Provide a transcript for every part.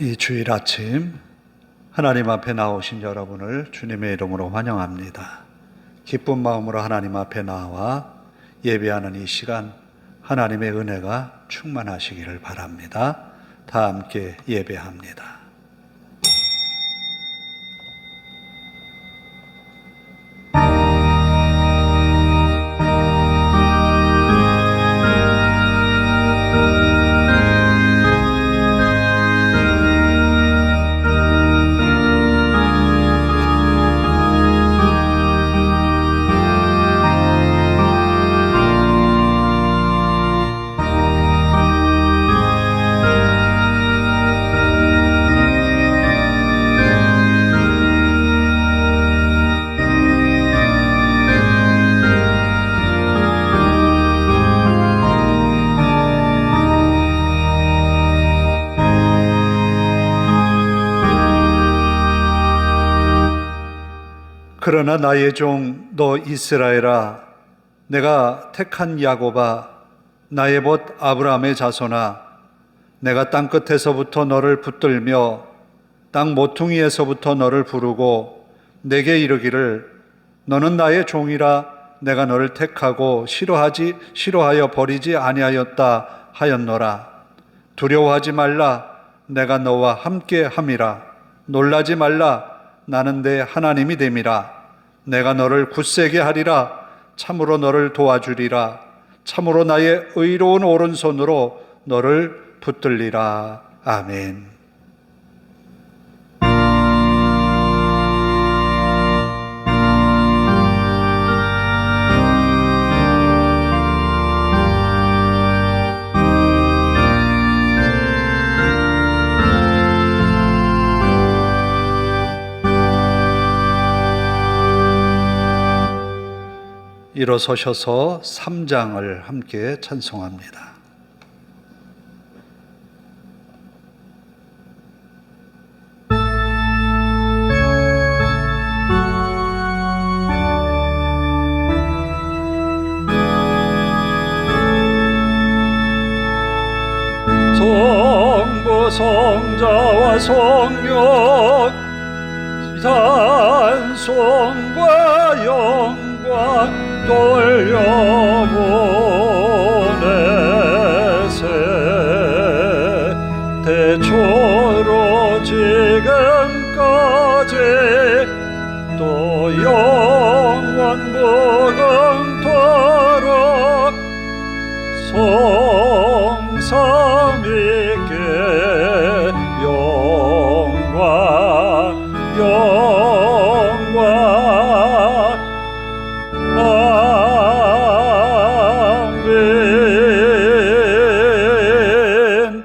이 주일 아침 하나님 앞에 나오신 여러분을 주님의 이름으로 환영합니다. 기쁜 마음으로 하나님 앞에 나와 예배하는 이 시간 하나님의 은혜가 충만하시기를 바랍니다. 다 함께 예배합니다. 그러나 나의 종 너 이스라엘아, 내가 택한 야곱아, 나의 벗 아브라함의 자손아, 내가 땅끝에서부터 너를 붙들며 땅 모퉁이에서부터 너를 부르고 내게 이르기를 너는 나의 종이라 내가 너를 택하고 싫어하여 버리지 아니하였다 하였노라. 두려워하지 말라, 내가 너와 함께 함이라. 놀라지 말라, 나는 내 하나님이 됨이라. 내가 너를 굳세게 하리라. 참으로 너를 도와주리라. 참으로 나의 의로운 오른손으로 너를 붙들리라. 아멘. 일어서셔서 3장을 함께 찬송합니다. 성부 성자와 성령 찬송과 영광 돌려보내세. 대초로 지금까지 또 영원 무궁토록 성삼위께 영광 아멘.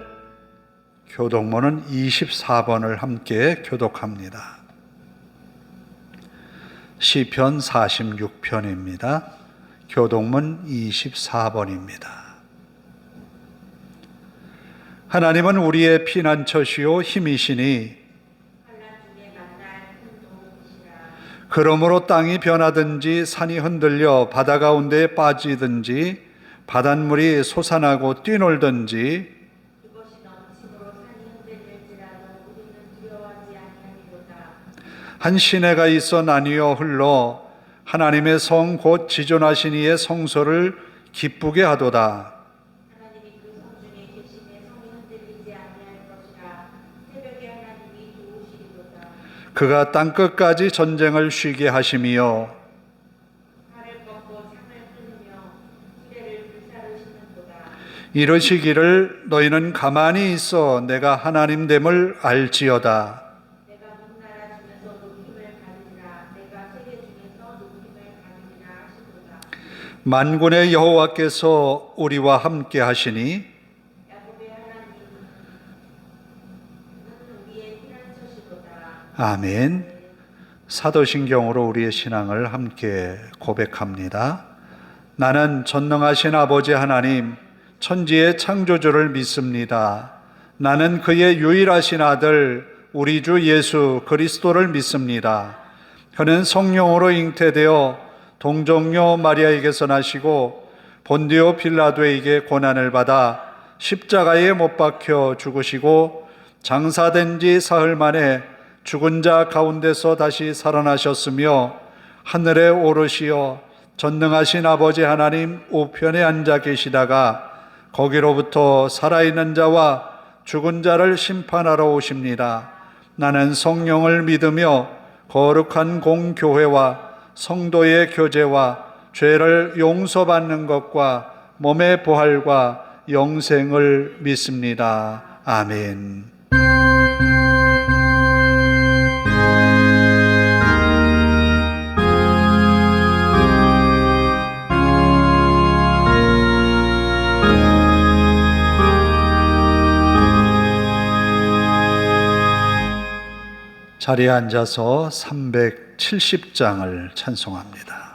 교독문은 24번을 함께 교독합니다. 시편 46편입니다. 교독문 24번입니다. 하나님은 우리의 피난처시요 힘이시니 그러므로 땅이 변하든지 산이 흔들려 바다 가운데에 빠지든지 바닷물이 솟아나고 뛰놀든지 한 시내가 있어 나뉘어 흘러 하나님의 성 곧 지존하신 이의 성소를 기쁘게 하도다. 그가 땅끝까지 전쟁을 쉬게 하심이요 이르시기를 너희는 가만히 있어 내가 하나님됨을 알지어다. 만군의 여호와께서 우리와 함께 하시니 아멘. 사도신경으로 우리의 신앙을 함께 고백합니다. 나는 전능하신 아버지 하나님, 천지의 창조주를 믿습니다. 나는 그의 유일하신 아들, 우리 주 예수 그리스도를 믿습니다. 그는 성령으로 잉태되어 동정녀 마리아에게서 나시고 본디오 빌라도에게 고난을 받아 십자가에 못 박혀 죽으시고 장사된 지 사흘 만에 죽은 자 가운데서 다시 살아나셨으며 하늘에 오르시어 전능하신 아버지 하나님 우편에 앉아 계시다가 거기로부터 살아있는 자와 죽은 자를 심판하러 오십니다. 나는 성령을 믿으며 거룩한 공교회와 성도의 교제와 죄를 용서받는 것과 몸의 부활과 영생을 믿습니다. 아멘. 자리에 앉아서 370장을 찬송합니다.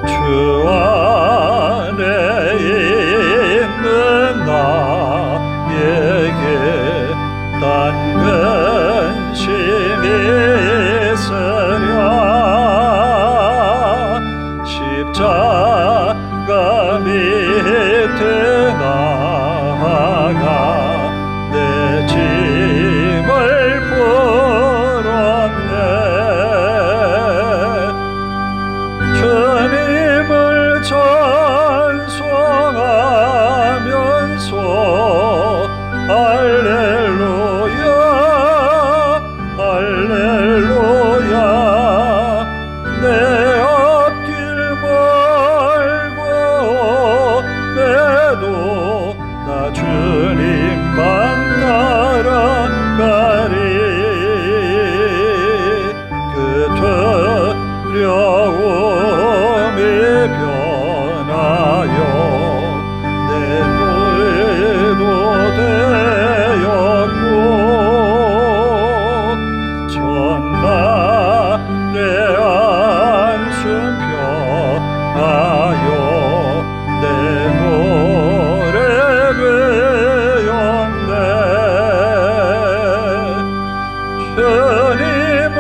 주 안에 있는 나에게 단 근심이 있으랴. 십자가 밑에 나아가 내 짐을 풀었네. 주님을 찬송하면서 할렐루야 할렐루야. 내 앞길 멀고 매도 나 주님만 따라가리. 그 두려움이 변하여 내 노예도 되었고 전날의 안숨 펴하여 내 노래 되었네. 주님을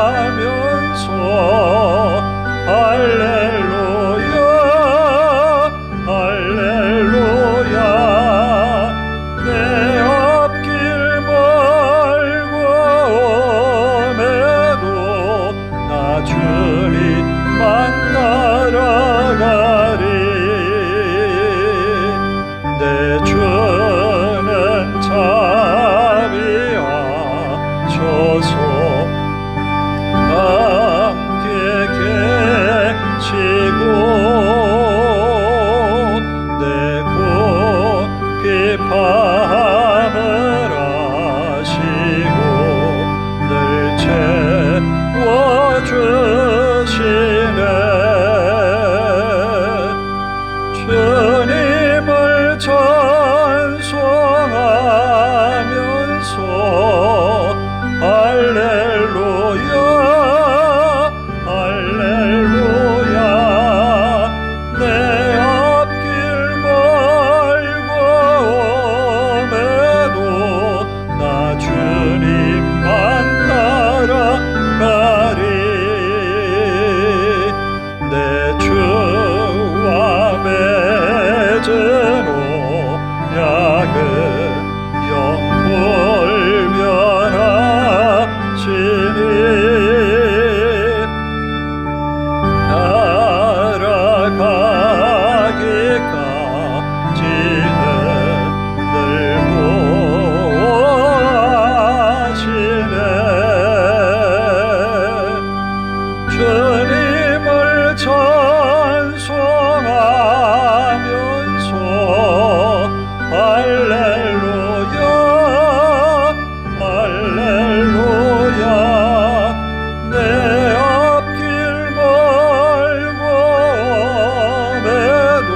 찬송하면서 할렐루야 할렐루야. 내 앞길 멀고 매도 나 주님만 따라가리. 내 주는 자비하셔서 함께 계시고 내 궁핍함을 아시고 늘 채워주시네. 주님을 찬송하면서 할렐루야 할렐루야. 내 앞길 멀고 매도 나 주님만 따라가리. 내 주와 맺은 언약은 영불변하시니 날아가기까지는 늘 보호하시네. 주님을 찬송하면서 할렐루야 할렐루야. 내 앞길 멀고 매도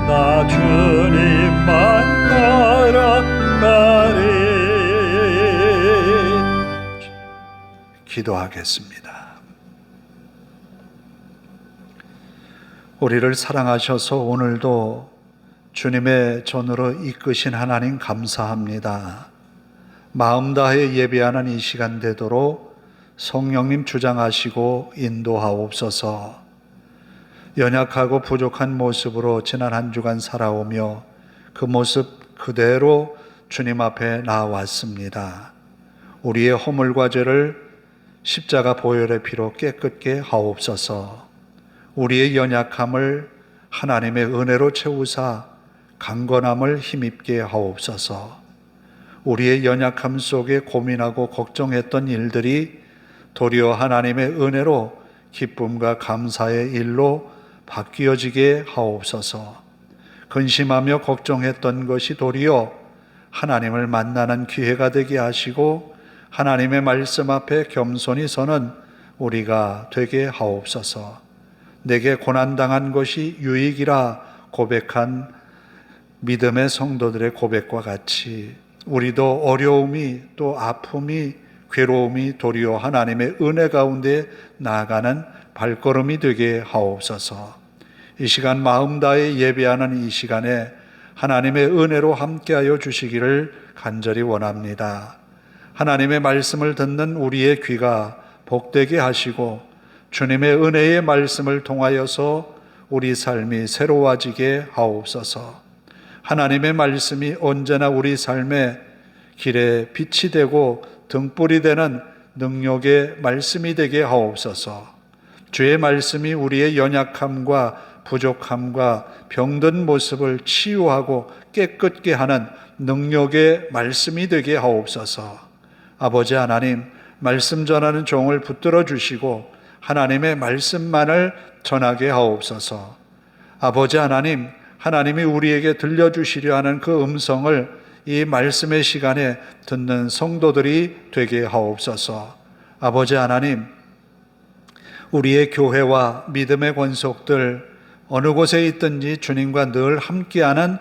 나 주님만 따라가리. 기도하겠습니다. 우리를 사랑하셔서 오늘도 주님의 전으로 이끄신 하나님 감사합니다. 마음 다해 예배하는 이 시간 되도록 성령님 주장하시고 인도하옵소서. 연약하고 부족한 모습으로 지난 한 주간 살아오며 그 모습 그대로 주님 앞에 나왔습니다. 우리의 허물과 죄를 십자가 보혈의 피로 깨끗게 하옵소서. 우리의 연약함을 하나님의 은혜로 채우사 강건함을 힘입게 하옵소서. 우리의 연약함 속에 고민하고 걱정했던 일들이 도리어 하나님의 은혜로 기쁨과 감사의 일로 바뀌어지게 하옵소서. 근심하며 걱정했던 것이 도리어 하나님을 만나는 기회가 되게 하시고 하나님의 말씀 앞에 겸손히 서는 우리가 되게 하옵소서. 내게 고난당한 것이 유익이라 고백한 믿음의 성도들의 고백과 같이 우리도 어려움이 또 아픔이 괴로움이 도리어 하나님의 은혜 가운데 나아가는 발걸음이 되게 하옵소서. 이 시간 마음 다해 예배하는 이 시간에 하나님의 은혜로 함께하여 주시기를 간절히 원합니다. 하나님의 말씀을 듣는 우리의 귀가 복되게 하시고 주님의 은혜의 말씀을 통하여서 우리 삶이 새로워지게 하옵소서. 하나님의 말씀이 언제나 우리 삶의 길에 빛이 되고 등불이 되는 능력의 말씀이 되게 하옵소서. 주의 말씀이 우리의 연약함과 부족함과 병든 모습을 치유하고 깨끗게 하는 능력의 말씀이 되게 하옵소서. 아버지 하나님, 말씀 전하는 종을 붙들어 주시고 하나님의 말씀만을 전하게 하옵소서. 아버지 하나님, 하나님이 우리에게 들려주시려 하는 그 음성을 이 말씀의 시간에 듣는 성도들이 되게 하옵소서. 아버지 하나님, 우리의 교회와 믿음의 권속들 어느 곳에 있든지 주님과 늘 함께하는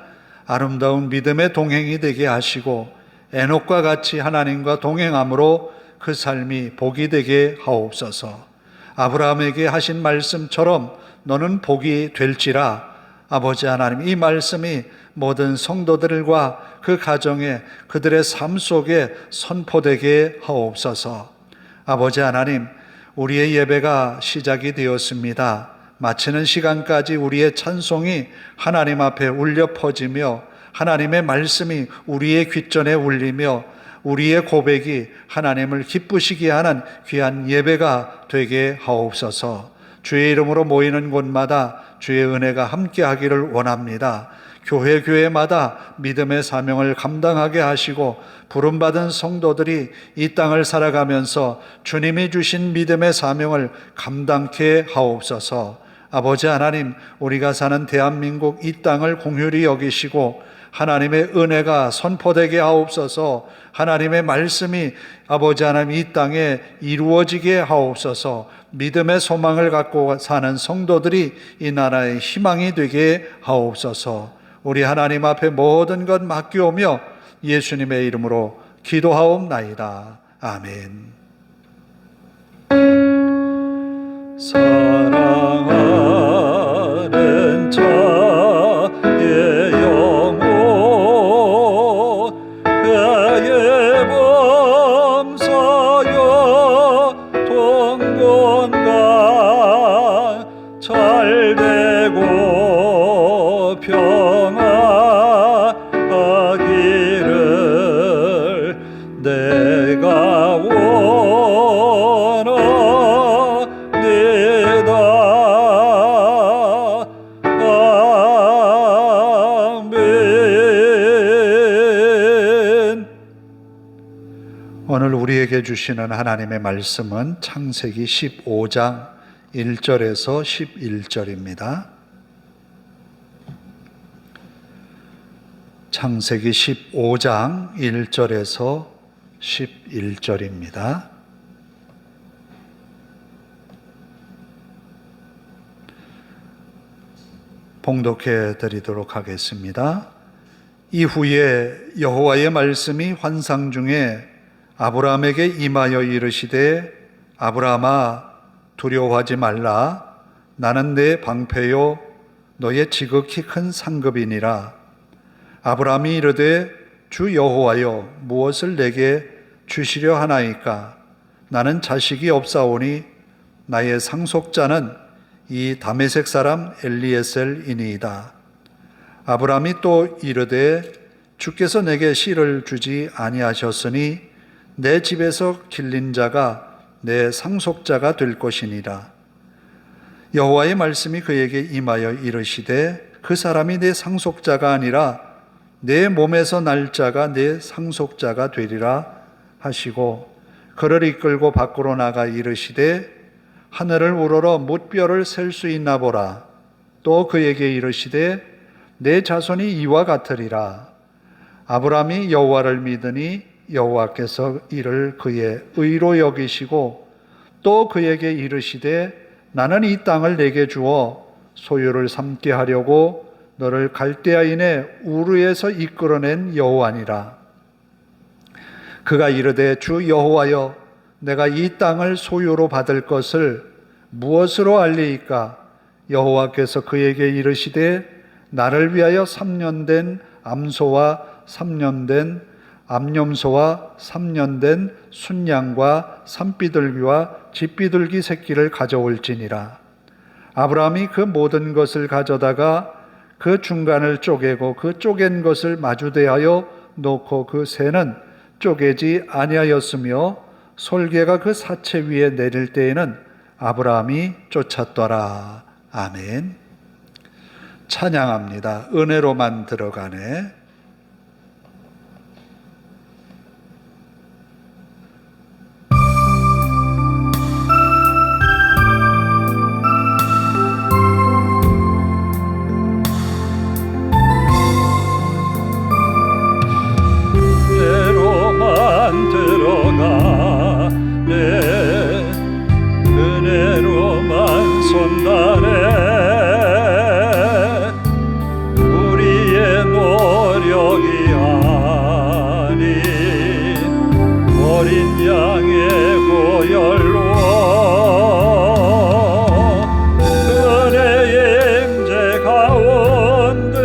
아름다운 믿음의 동행이 되게 하시고 에녹과 같이 하나님과 동행함으로 그 삶이 복이 되게 하옵소서. 아브라함에게 하신 말씀처럼 너는 복이 될지라. 아버지 하나님, 이 말씀이 모든 성도들과 그 가정에 그들의 삶 속에 선포되게 하옵소서. 아버지 하나님, 우리의 예배가 시작이 되었습니다. 마치는 시간까지 우리의 찬송이 하나님 앞에 울려 퍼지며 하나님의 말씀이 우리의 귓전에 울리며 우리의 고백이 하나님을 기쁘시게 하는 귀한 예배가 되게 하옵소서. 주의 이름으로 모이는 곳마다 주의 은혜가 함께하기를 원합니다. 교회마다 믿음의 사명을 감당하게 하시고 부름받은 성도들이 이 땅을 살아가면서 주님이 주신 믿음의 사명을 감당케 하옵소서. 아버지 하나님, 우리가 사는 대한민국 이 땅을 공휴리 여기시고 하나님의 은혜가 선포되게 하옵소서. 하나님의 말씀이 아버지 하나님 이 땅에 이루어지게 하옵소서. 믿음의 소망을 갖고 사는 성도들이 이 나라의 희망이 되게 하옵소서. 우리 하나님 앞에 모든 것 맡기오며 예수님의 이름으로 기도하옵나이다. 아멘. 사랑하는 자의 영혼 그의 범사여 동건강 잘되고 평안하기를 내가 오늘 우리에게 주시는 하나님의 말씀은 창세기 15장 1절에서 11절입니다. 창세기 15장 1절에서 11절입니다. 봉독해 드리도록 하겠습니다. 이후에 여호와의 말씀이 환상 중에 아브라함에게 임하여 이르시되 아브라함아 두려워하지 말라. 나는 내 방패요 너의 지극히 큰 상급이니라. 아브라함이 이르되 주 여호와여 무엇을 내게 주시려 하나이까? 나는 자식이 없사오니 나의 상속자는 이 다메섹 사람 엘리에셀이니이다. 아브라함이 또 이르되 주께서 내게 씨를 주지 아니하셨으니 내 집에서 길린 자가 내 상속자가 될 것이니라. 여호와의 말씀이 그에게 임하여 이르시되 그 사람이 내 상속자가 아니라 내 몸에서 날 자가 내 상속자가 되리라 하시고 그를 이끌고 밖으로 나가 이르시되 하늘을 우러러 뭇별을 셀 수 있나 보라. 또 그에게 이르시되 내 자손이 이와 같으리라. 아브라함이 여호와를 믿으니 여호와께서 이를 그의 의로 여기시고 또 그에게 이르시되 나는 이 땅을 내게 주어 소유를 삼게 하려고 너를 갈대아인의 우르에서 이끌어낸 여호와니라. 그가 이르되 주 여호와여 내가 이 땅을 소유로 받을 것을 무엇으로 알리이까? 여호와께서 그에게 이르시되 나를 위하여 3년 된 암소와 3년 된 암염소와 3년 된 순양과 산비둘기와 집비둘기 새끼를 가져올지니라. 아브라함이 그 모든 것을 가져다가 그 중간을 쪼개고 그 쪼갠 것을 마주대하여 놓고 그 새는 쪼개지 아니하였으며 솔개가 그 사체 위에 내릴 때에는 아브라함이 쫓았더라. 아멘. 찬양합니다. 은혜로만 들어가네. 은혜로만 들어가네 은혜로만 손다네 우리의 노력이 아닌 어린 양의 보혈로 은혜의 임재 가운데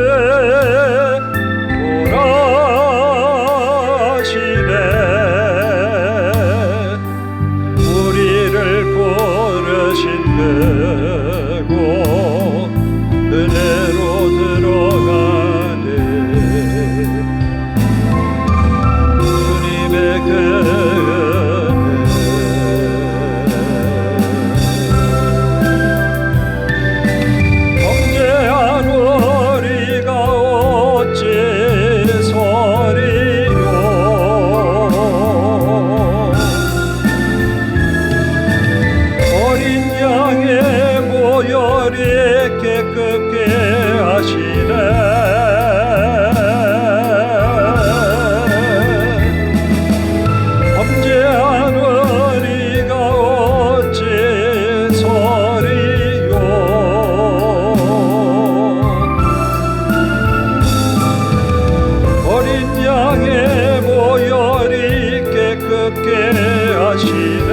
우리를 부르신 그고 은혜로 들어가네 주님의 그 은혜 범죄한 우리가 어찌 소리요 어린 양의 보혈이 깨끗게 하시네 범죄한 우리가 어찌 소리요 어린 양의 보혈이 깨끗게 하시네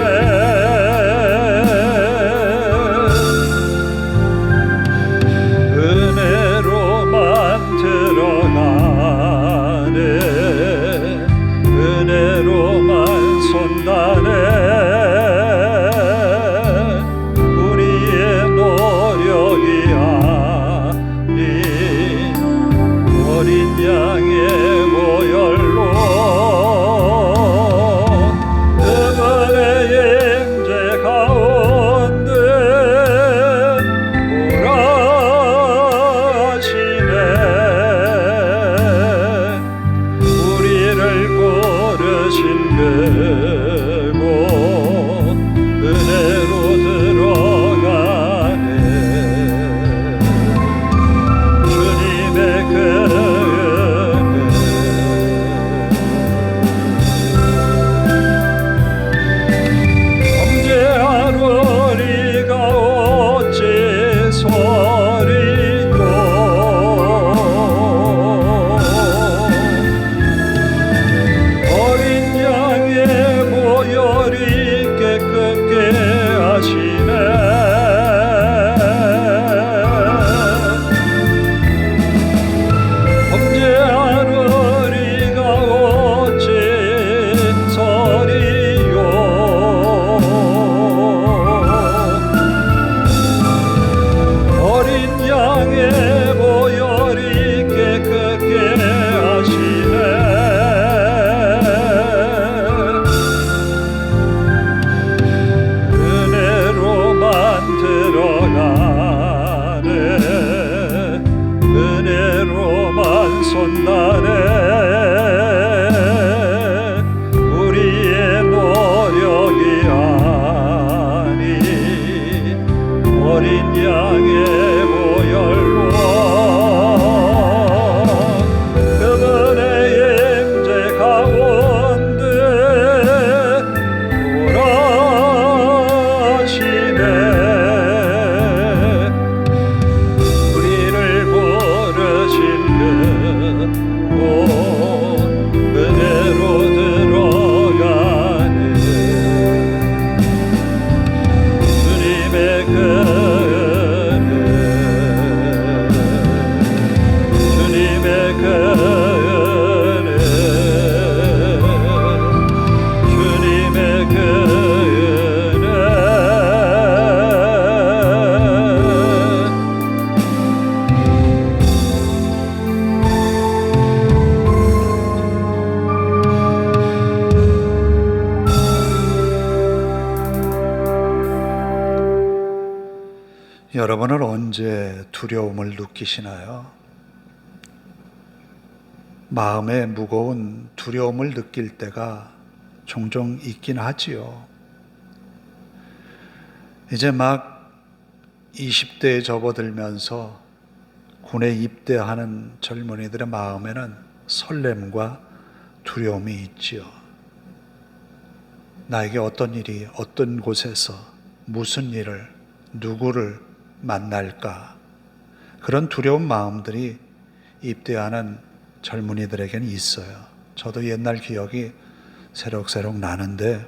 은혜로만 들어가네 은혜로만 손다네 우리의 노력이 아닌 어린 양의 보혈로 은혜의 임재 가운데 우리를 부르신 그고 은혜로 들어가네 주님의 그 범죄한 우리가 어찌 소리요 어린 양의 보혈이 깨끗게 하시네 여러분은 언제 두려움을 느끼시나요? 마음에 무거운 두려움을 느낄 때가 종종 있긴 하지요. 이제 막 20대에 접어들면서 군에 입대하는 젊은이들의 마음에는 설렘과 두려움이 있지요. 나에게 어떤 일이, 어떤 곳에서 무슨 일을, 누구를 만날까? 그런 두려운 마음들이 입대하는 젊은이들에게는 있어요. 저도 옛날 기억이 새록새록 나는데,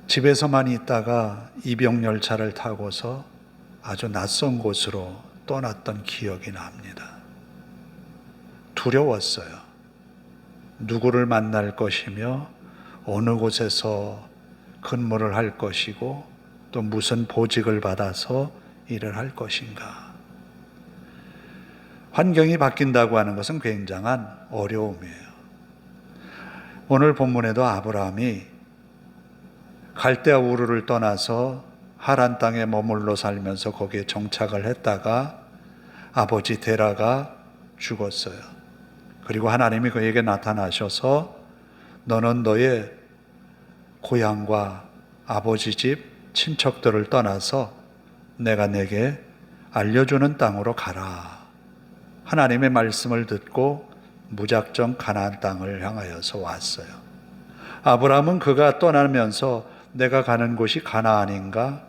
집에서만 있다가 이병열차를 타고서 아주 낯선 곳으로 떠났던 기억이 납니다. 두려웠어요. 누구를 만날 것이며 어느 곳에서 근무를 할 것이고 또 무슨 보직을 받아서 일을 할 것인가. 환경이 바뀐다고 하는 것은 굉장한 어려움이에요. 오늘 본문에도 아브라함이 갈대아 우르를 떠나서 하란 땅에 머물러 살면서 거기에 정착을 했다가 아버지 데라가 죽었어요. 그리고 하나님이 그에게 나타나셔서 너는 너의 고향과 아버지 집 친척들을 떠나서 내가 내게 알려주는 땅으로 가라. 하나님의 말씀을 듣고 무작정 가나안 땅을 향하여서 왔어요. 아브라함은 그가 떠나면서 내가 가는 곳이 가나안인가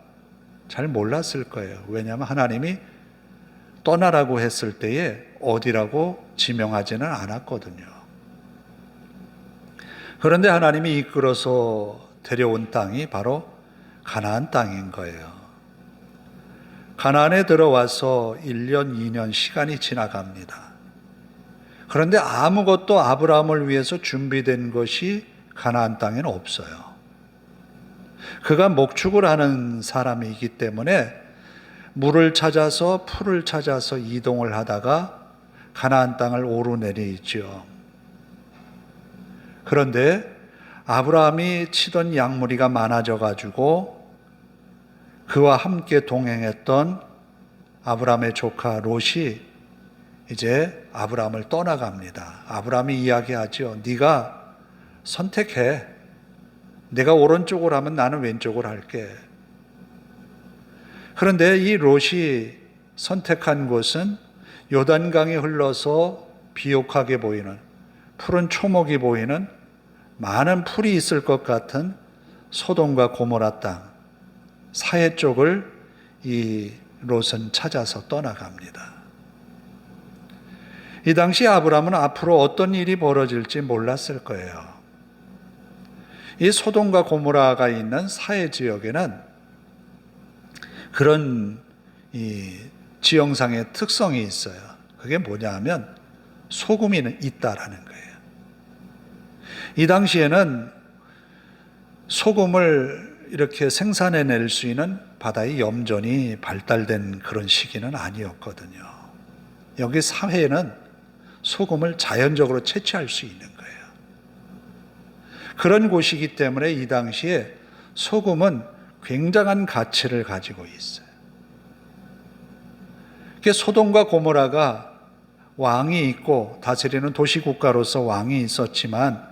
잘 몰랐을 거예요. 왜냐하면 하나님이 떠나라고 했을 때에 어디라고 지명하지는 않았거든요. 그런데 하나님이 이끌어서 데려온 땅이 바로 가나안 땅인 거예요. 가나안에 들어와서 1년, 2년 시간이 지나갑니다. 그런데 아무것도 아브라함을 위해서 준비된 것이 가나안 땅에는 없어요. 그가 목축을 하는 사람이기 때문에 물을 찾아서 풀을 찾아서 이동을 하다가 가나안 땅을 오르내리죠. 그런데 아브라함이 치던 양무리가 많아져 가지고 그와 함께 동행했던 아브라함의 조카 롯이 이제 아브라함을 떠나갑니다. 아브라함이 이야기하죠. 네가 선택해. 내가 오른쪽을 하면 나는 왼쪽을 할게. 그런데 이 롯이 선택한 곳은 요단강이 흘러서 비옥하게 보이는, 푸른 초목이 보이는, 많은 풀이 있을 것 같은 소돔과 고모라 땅, 사해 쪽을 이 롯은 찾아서 떠나갑니다. 이 당시 아브라함은 앞으로 어떤 일이 벌어질지 몰랐을 거예요. 이 소돔과 고모라가 있는 사해 지역에는 그런 이 지형상의 특성이 있어요. 그게 뭐냐 하면 소금이 있다라는 거예요. 이 당시에는 소금을 이렇게 생산해낼 수 있는 바다의 염전이 발달된 그런 시기는 아니었거든요. 여기 사해에는 소금을 자연적으로 채취할 수 있는 거예요. 그런 곳이기 때문에 이 당시에 소금은 굉장한 가치를 가지고 있어요. 소돔과 고모라가 왕이 있고 다스리는 도시국가로서 왕이 있었지만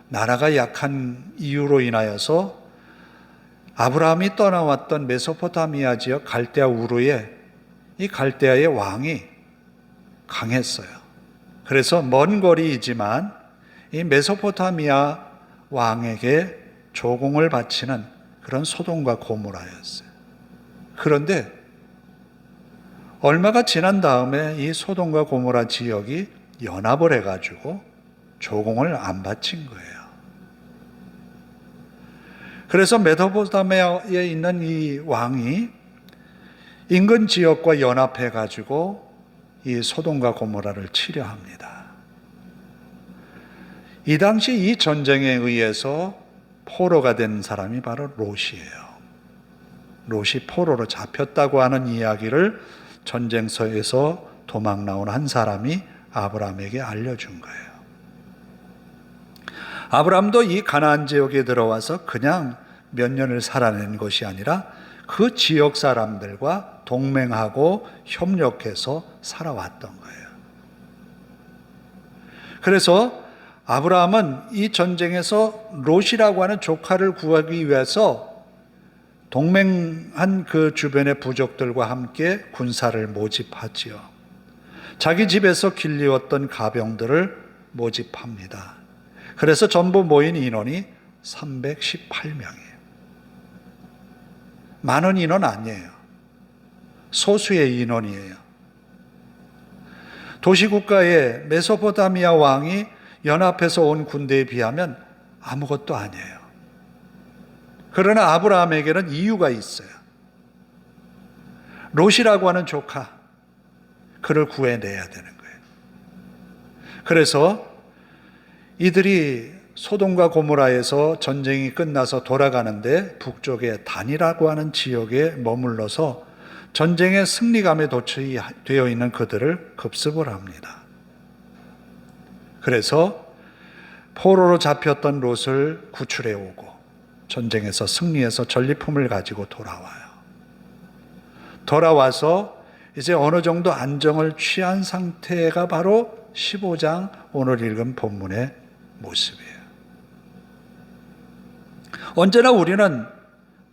나라가 약한 이유로 인하여서 아브라함이 떠나왔던 메소포타미아 지역 갈대아 우르에 이 갈대아의 왕이 강했어요. 그래서 먼 거리이지만 이 메소포타미아 왕에게 조공을 바치는 그런 소돔과 고모라였어요. 그런데 얼마가 지난 다음에 이 소돔과 고모라 지역이 연합을 해가지고 조공을 안 바친 거예요. 그래서 메소포타미아에 있는 이 왕이 인근 지역과 연합해가지고 이 소돔과 고모라를 치려 합니다. 이 당시 이 전쟁에 의해서 포로가 된 사람이 바로 롯이에요. 롯이 포로로 잡혔다고 하는 이야기를 전쟁터에서 도망 나온 한 사람이 아브라함에게 알려준 거예요. 아브라함도 이 가나안 지역에 들어와서 그냥 몇 년을 살아낸 것이 아니라 그 지역 사람들과 동맹하고 협력해서 살아왔던 거예요. 그래서 아브라함은 이 전쟁에서 롯이라고 하는 조카를 구하기 위해서 동맹한 그 주변의 부족들과 함께 군사를 모집하지요. 자기 집에서 길리웠던 가병들을 모집합니다. 그래서 전부 모인 인원이 318명이에요. 많은 인원 아니에요. 소수의 인원이에요. 도시국가의 메소포타미아 왕이 연합해서 온 군대에 비하면 아무것도 아니에요. 그러나 아브라함에게는 이유가 있어요. 롯이라고 하는 조카, 그를 구해내야 되는 거예요. 그래서 이들이 소돔과 고모라에서 전쟁이 끝나서 돌아가는데 북쪽의 단이라고 하는 지역에 머물러서 전쟁의 승리감에 도취되어 있는 그들을 급습을 합니다. 그래서 포로로 잡혔던 롯을 구출해 오고 전쟁에서 승리해서 전리품을 가지고 돌아와요. 돌아와서 이제 어느 정도 안정을 취한 상태가 바로 15장 오늘 읽은 본문의 모습이에요. 언제나 우리는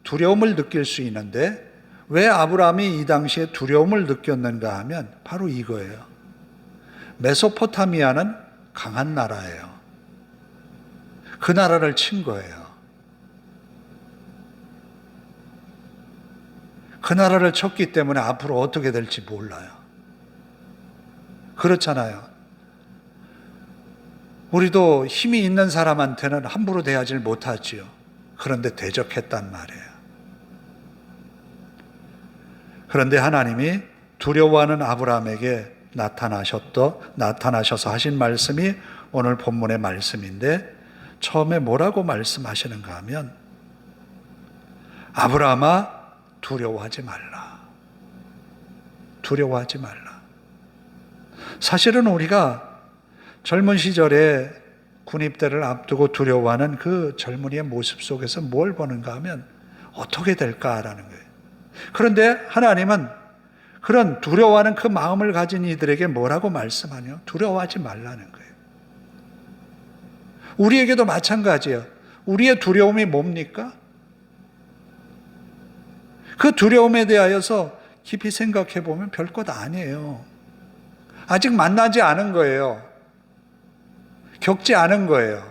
두려움을 느낄 수 있는데 왜 아브라함이 이 당시에 두려움을 느꼈는가 하면 바로 이거예요. 메소포타미아는 강한 나라예요. 그 나라를 친 거예요. 그 나라를 쳤기 때문에 앞으로 어떻게 될지 몰라요. 그렇잖아요. 우리도 힘이 있는 사람한테는 함부로 대하지 못하지요. 그런데 대적했단 말이에요. 그런데 하나님이 두려워하는 아브라함에게 나타나셔서 하신 말씀이 오늘 본문의 말씀인데 처음에 뭐라고 말씀하시는가 하면 아브라함아 두려워하지 말라. 두려워하지 말라. 사실은 우리가 젊은 시절에 군입대를 앞두고 두려워하는 그 젊은이의 모습 속에서 뭘 보는가 하면 어떻게 될까라는 거예요. 그런데 하나님은 그런 두려워하는 그 마음을 가진 이들에게 뭐라고 말씀하냐? 두려워하지 말라는 거예요. 우리에게도 마찬가지예요. 우리의 두려움이 뭡니까? 그 두려움에 대하여서 깊이 생각해 보면 별것 아니에요. 아직 만나지 않은 거예요. 겪지 않은 거예요.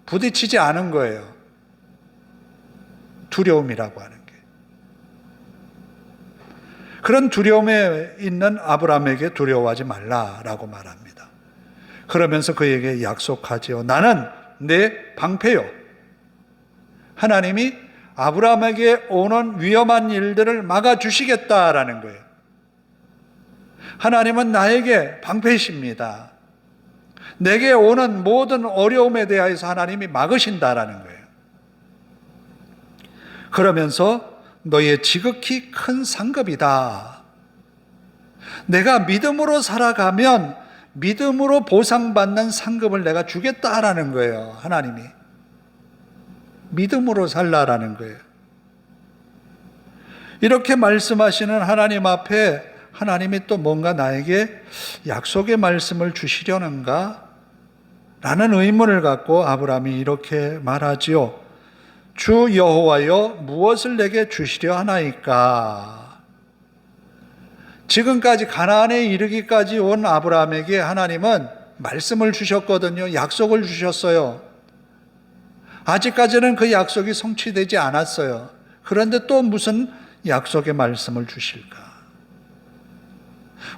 부딪히지 않은 거예요. 두려움이라고 하는 게. 그런 두려움에 있는 아브라함에게 두려워하지 말라라고 말합니다. 그러면서 그에게 약속하지요. 나는 내 방패요. 하나님이 아브라함에게 오는 위험한 일들을 막아주시겠다라는 거예요. 하나님은 나에게 방패이십니다. 내게 오는 모든 어려움에 대하여서 하나님이 막으신다라는 거예요. 그러면서 너의 지극히 큰 상급이다. 내가 믿음으로 살아가면 믿음으로 보상받는 상급을 내가 주겠다라는 거예요. 하나님이. 믿음으로 살라라는 거예요. 이렇게 말씀하시는 하나님 앞에 하나님이 또 뭔가 나에게 약속의 말씀을 주시려는가? 라는 의문을 갖고 아브라함이 이렇게 말하지요. 주 여호와여 무엇을 내게 주시려 하나이까? 지금까지 가나안에 이르기까지 온 아브라함에게 하나님은 말씀을 주셨거든요. 약속을 주셨어요. 아직까지는 그 약속이 성취되지 않았어요. 그런데 또 무슨 약속의 말씀을 주실까?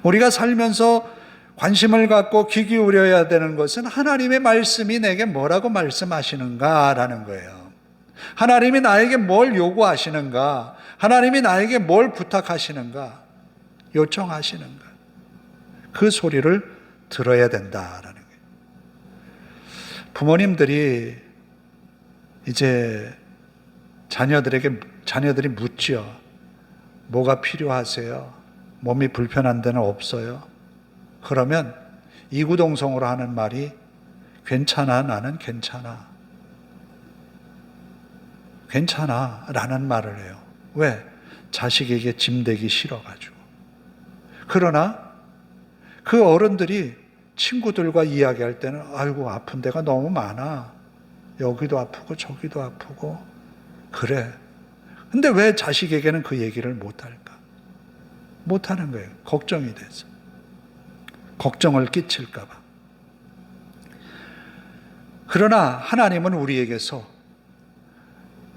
우리가 살면서 관심을 갖고 귀 기울여야 되는 것은 하나님의 말씀이 내게 뭐라고 말씀하시는가라는 거예요. 하나님이 나에게 뭘 요구하시는가? 하나님이 나에게 뭘 부탁하시는가? 요청하시는가? 그 소리를 들어야 된다라는 거예요. 부모님들이 이제 자녀들이 묻죠. 뭐가 필요하세요? 몸이 불편한 데는 없어요? 그러면 이구동성으로 하는 말이 괜찮아, 나는 괜찮아. 괜찮아 라는 말을 해요. 왜? 자식에게 짐되기 싫어가지고. 그러나 그 어른들이 친구들과 이야기할 때는 아이고 아픈 데가 너무 많아. 여기도 아프고 저기도 아프고. 그래. 근데 왜 자식에게는 그 얘기를 못할까? 못하는 거예요. 걱정이 돼서. 걱정을 끼칠까 봐. 그러나 하나님은 우리에게서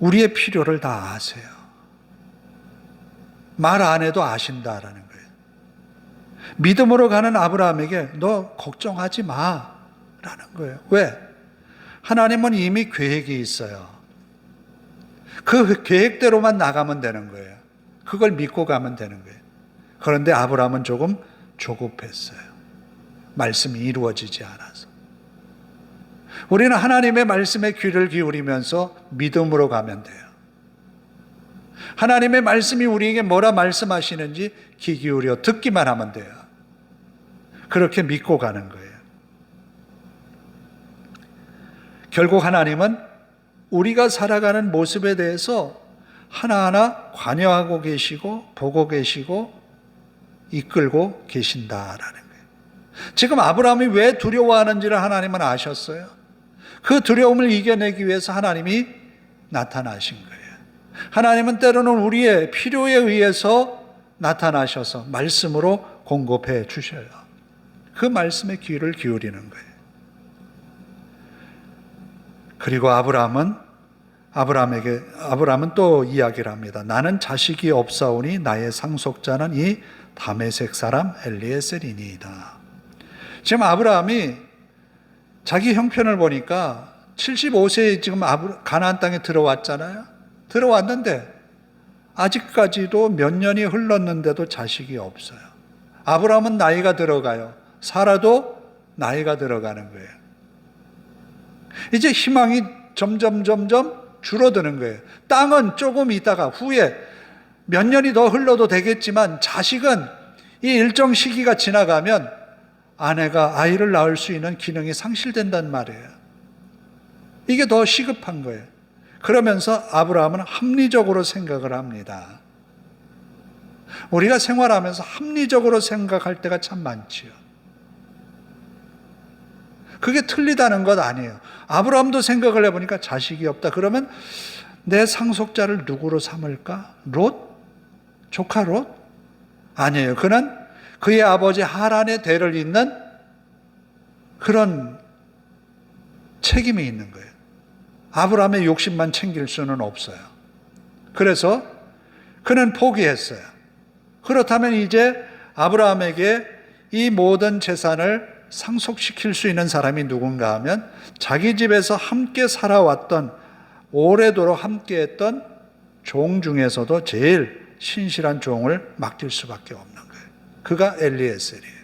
우리의 필요를 다 아세요. 말 안 해도 아신다라는 거예요. 믿음으로 가는 아브라함에게 너 걱정하지 마라는 거예요. 왜? 하나님은 이미 계획이 있어요. 그 계획대로만 나가면 되는 거예요. 그걸 믿고 가면 되는 거예요. 그런데 아브라함은 조금 조급했어요. 말씀이 이루어지지 않아서. 우리는 하나님의 말씀에 귀를 기울이면서 믿음으로 가면 돼요. 하나님의 말씀이 우리에게 뭐라 말씀하시는지 귀 기울여 듣기만 하면 돼요. 그렇게 믿고 가는 거예요. 결국 하나님은 우리가 살아가는 모습에 대해서 하나하나 관여하고 계시고 보고 계시고 이끌고 계신다라는 거예요. 지금 아브라함이 왜 두려워하는지를 하나님은 아셨어요. 그 두려움을 이겨내기 위해서 하나님이 나타나신 거예요. 하나님은 때로는 우리의 필요에 의해서 나타나셔서 말씀으로 공급해 주셔요. 그 말씀에 귀를 기울이는 거예요. 그리고 아브라함은 또 이야기를 합니다. 나는 자식이 없사오니 나의 상속자는 이 다메섹 사람 엘리에셀이니이다. 지금 아브라함이 자기 형편을 보니까 75세에 지금 가나안 땅에 들어왔잖아요. 들어왔는데 아직까지도 몇 년이 흘렀는데도 자식이 없어요. 아브라함은 나이가 들어가요. 사라도 나이가 들어가는 거예요. 이제 희망이 점점 줄어드는 거예요. 땅은 조금 있다가 후에 몇 년이 더 흘러도 되겠지만 자식은 이 일정 시기가 지나가면 아내가 아이를 낳을 수 있는 기능이 상실된단 말이에요. 이게 더 시급한 거예요. 그러면서 아브라함은 합리적으로 생각을 합니다. 우리가 생활하면서 합리적으로 생각할 때가 참 많지요. 그게 틀리다는 것 아니에요. 아브라함도 생각을 해보니까 자식이 없다. 그러면 내 상속자를 누구로 삼을까? 롯? 조카 롯? 아니에요. 그는 그의 아버지 하란의 대를 잇는 그런 책임이 있는 거예요. 아브라함의 욕심만 챙길 수는 없어요. 그래서 그는 포기했어요. 그렇다면 이제 아브라함에게 이 모든 재산을 상속시킬 수 있는 사람이 누군가 하면 자기 집에서 함께 살아왔던 오래도록 함께했던 종 중에서도 제일 신실한 종을 맡길 수밖에 없는 거예요. 그가 엘리에셀이에요.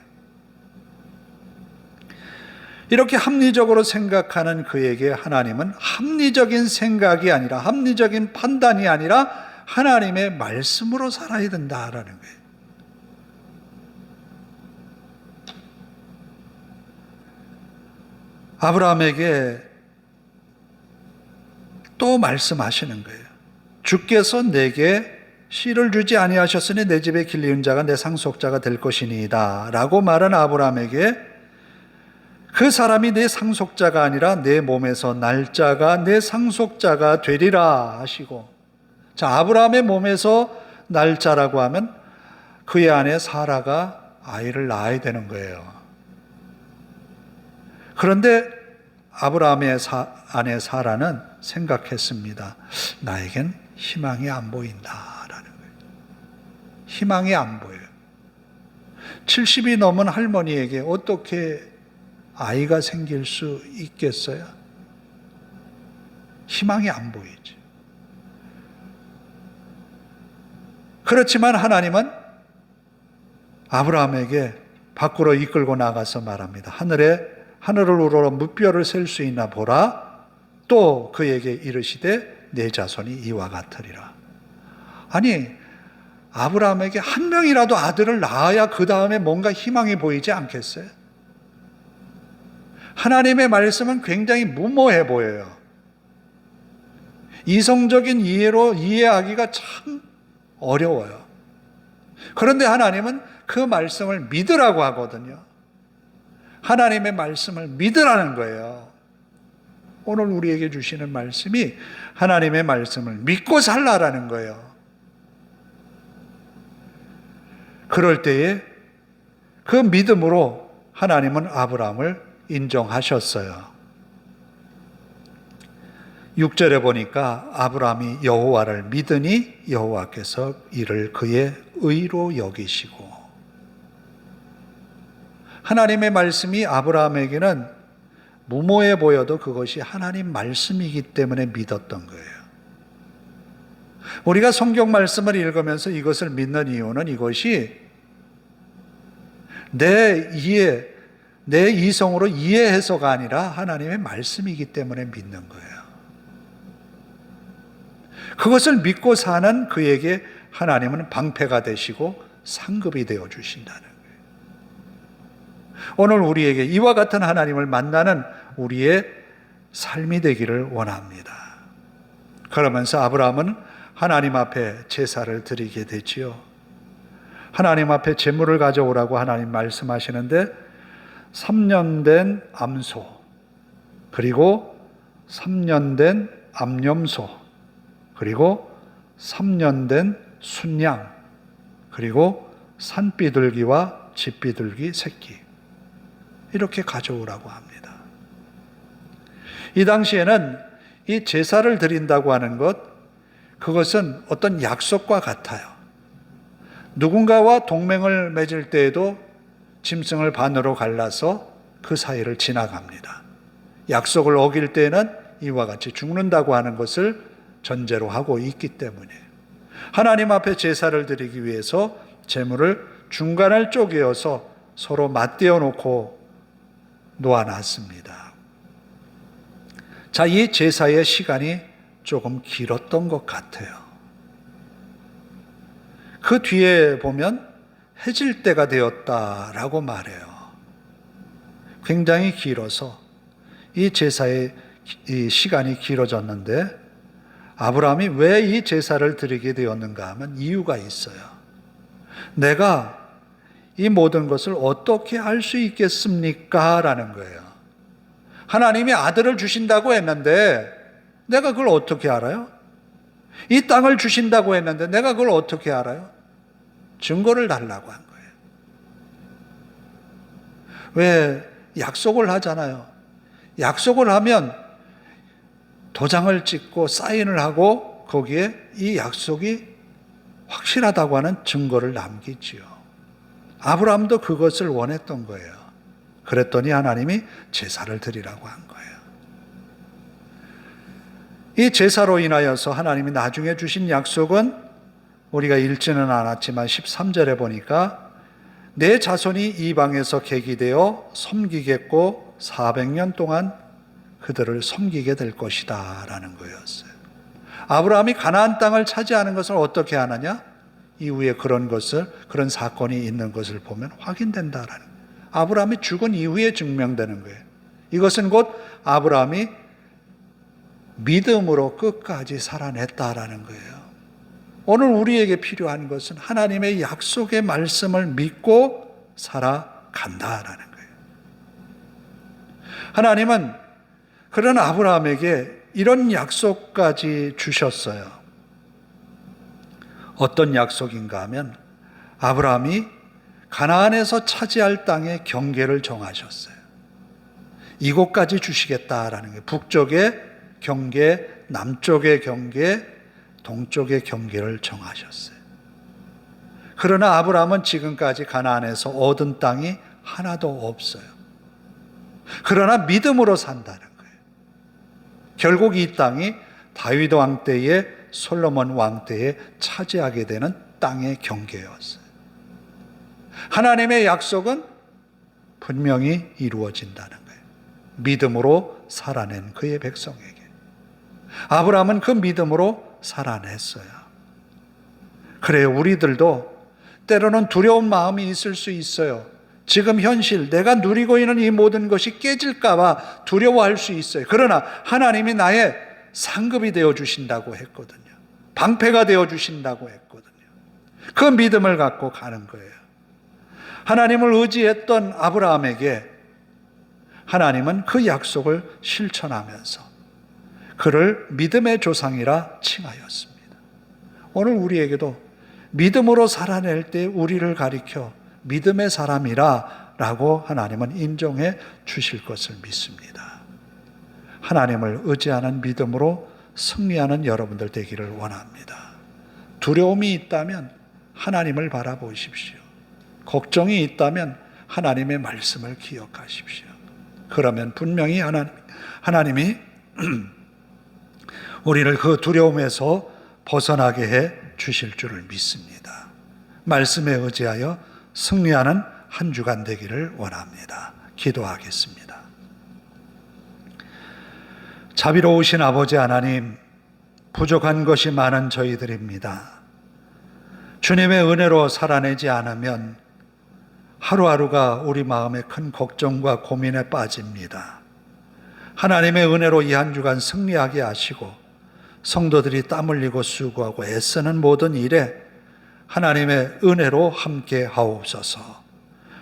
이렇게 합리적으로 생각하는 그에게 하나님은 합리적인 생각이 아니라 합리적인 판단이 아니라 하나님의 말씀으로 살아야 된다라는 거예요. 아브라함에게 또 말씀하시는 거예요. 주께서 내게 씨를 주지 아니하셨으니 내 집에 길리은 자가 내 상속자가 될 것이니이다 라고 말한 아브라함에게 그 사람이 내 상속자가 아니라 내 몸에서 날짜가 내 상속자가 되리라 하시고, 자, 아브라함의 몸에서 날짜라고 하면 그의 아내 사라가 아이를 낳아야 되는 거예요. 그런데 아브라함의 아내 사라는 생각했습니다. 나에겐 희망이 안 보인다라는 거예요. 희망이 안 보여요. 70이 넘은 할머니에게 어떻게 아이가 생길 수 있겠어요? 희망이 안 보이죠. 그렇지만 하나님은 아브라함에게 밖으로 이끌고 나가서 말합니다. 하늘을 우러러 무뼈를 셀 수 있나 보라. 또 그에게 이르시되 내 자손이 이와 같으리라. 아니, 아브라함에게 한 명이라도 아들을 낳아야 그 다음에 뭔가 희망이 보이지 않겠어요? 하나님의 말씀은 굉장히 무모해 보여요. 이성적인 이해로 이해하기가 참 어려워요. 그런데 하나님은 그 말씀을 믿으라고 하거든요. 하나님의 말씀을 믿으라는 거예요. 오늘 우리에게 주시는 말씀이 하나님의 말씀을 믿고 살라라는 거예요. 그럴 때에 그 믿음으로 하나님은 아브라함을 인정하셨어요. 6절에 보니까 아브라함이 여호와를 믿으니 여호와께서 이를 그의 의로 여기시고, 하나님의 말씀이 아브라함에게는 무모해 보여도 그것이 하나님 말씀이기 때문에 믿었던 거예요. 우리가 성경 말씀을 읽으면서 이것을 믿는 이유는 이것이 내 이해, 내 이성으로 이해해서가 아니라 하나님의 말씀이기 때문에 믿는 거예요. 그것을 믿고 사는 그에게 하나님은 방패가 되시고 상급이 되어 주신다는 거예요. 오늘 우리에게 이와 같은 하나님을 만나는 우리의 삶이 되기를 원합니다. 그러면서 아브라함은 하나님 앞에 제사를 드리게 되지요. 하나님 앞에 제물을 가져오라고 하나님 말씀하시는데 3년 된 암소, 그리고 3년 된 암염소, 그리고 3년 된 순양, 그리고 산비둘기와 집비둘기 새끼, 이렇게 가져오라고 합니다. 이 당시에는 이 제사를 드린다고 하는 것, 그것은 어떤 약속과 같아요. 누군가와 동맹을 맺을 때에도 짐승을 반으로 갈라서 그 사이를 지나갑니다. 약속을 어길 때에는 이와 같이 죽는다고 하는 것을 전제로 하고 있기 때문에 하나님 앞에 제사를 드리기 위해서 제물을 중간을 쪼개어서 서로 맞대어 놓고 놓아놨습니다. 자, 이 제사의 시간이 조금 길었던 것 같아요. 그 뒤에 보면 해질 때가 되었다라고 말해요. 굉장히 길어서 이 제사의 이 시간이 길어졌는데 아브라함이 왜 이 제사를 드리게 되었는가 하면 이유가 있어요. 내가 이 모든 것을 어떻게 알 수 있겠습니까? 라는 거예요. 하나님이 아들을 주신다고 했는데 내가 그걸 어떻게 알아요? 이 땅을 주신다고 했는데 내가 그걸 어떻게 알아요? 증거를 달라고 한 거예요. 왜 약속을 하잖아요. 약속을 하면 도장을 찍고 사인을 하고 거기에 이 약속이 확실하다고 하는 증거를 남기지요. 아브라함도 그것을 원했던 거예요. 그랬더니 하나님이 제사를 드리라고 한 거예요. 이 제사로 인하여서 하나님이 나중에 주신 약속은 우리가 읽지는 않았지만 13절에 보니까 내 자손이 이방에서 계기되어 섬기겠고 400년 동안 그들을 섬기게 될 것이다 라는 거였어요. 아브라함이 가나안 땅을 차지하는 것을 어떻게 하느냐? 이후에 그런 사건이 있는 것을 보면 확인된다라는 거예요. 아브라함이 죽은 이후에 증명되는 거예요. 이것은 곧 아브라함이 믿음으로 끝까지 살아냈다라는 거예요. 오늘 우리에게 필요한 것은 하나님의 약속의 말씀을 믿고 살아간다라는 거예요. 하나님은 그런 아브라함에게 이런 약속까지 주셨어요. 어떤 약속인가 하면 아브라함이 가나안에서 차지할 땅의 경계를 정하셨어요. 이곳까지 주시겠다라는 거예요. 북쪽의 경계, 남쪽의 경계, 동쪽의 경계를 정하셨어요. 그러나 아브라함은 지금까지 가나안에서 얻은 땅이 하나도 없어요. 그러나 믿음으로 산다는 거예요. 결국 이 땅이 다윗 왕 때에 솔로몬 왕 때에 차지하게 되는 땅의 경계였어요. 하나님의 약속은 분명히 이루어진다는 거예요. 믿음으로 살아낸 그의 백성에게. 아브라함은 그 믿음으로 살아냈어요. 그래요. 우리들도 때로는 두려운 마음이 있을 수 있어요. 지금 현실 내가 누리고 있는 이 모든 것이 깨질까 봐 두려워할 수 있어요. 그러나 하나님이 나의 상급이 되어 주신다고 했거든요. 방패가 되어 주신다고 했거든요. 그 믿음을 갖고 가는 거예요. 하나님을 의지했던 아브라함에게 하나님은 그 약속을 실천하면서 그를 믿음의 조상이라 칭하였습니다. 오늘 우리에게도 믿음으로 살아낼 때 우리를 가리켜 믿음의 사람이라 라고 하나님은 인정해 주실 것을 믿습니다. 하나님을 의지하는 믿음으로 승리하는 여러분들 되기를 원합니다. 두려움이 있다면 하나님을 바라보십시오. 걱정이 있다면 하나님의 말씀을 기억하십시오. 그러면 분명히 하나님이 우리를 그 두려움에서 벗어나게 해 주실 줄을 믿습니다. 말씀에 의지하여 승리하는 한 주간 되기를 원합니다. 기도하겠습니다. 자비로우신 아버지 하나님, 부족한 것이 많은 저희들입니다. 주님의 은혜로 살아내지 않으면 하루하루가 우리 마음에 큰 걱정과 고민에 빠집니다. 하나님의 은혜로 이 한 주간 승리하게 하시고 성도들이 땀 흘리고 수고하고 애쓰는 모든 일에 하나님의 은혜로 함께 하옵소서.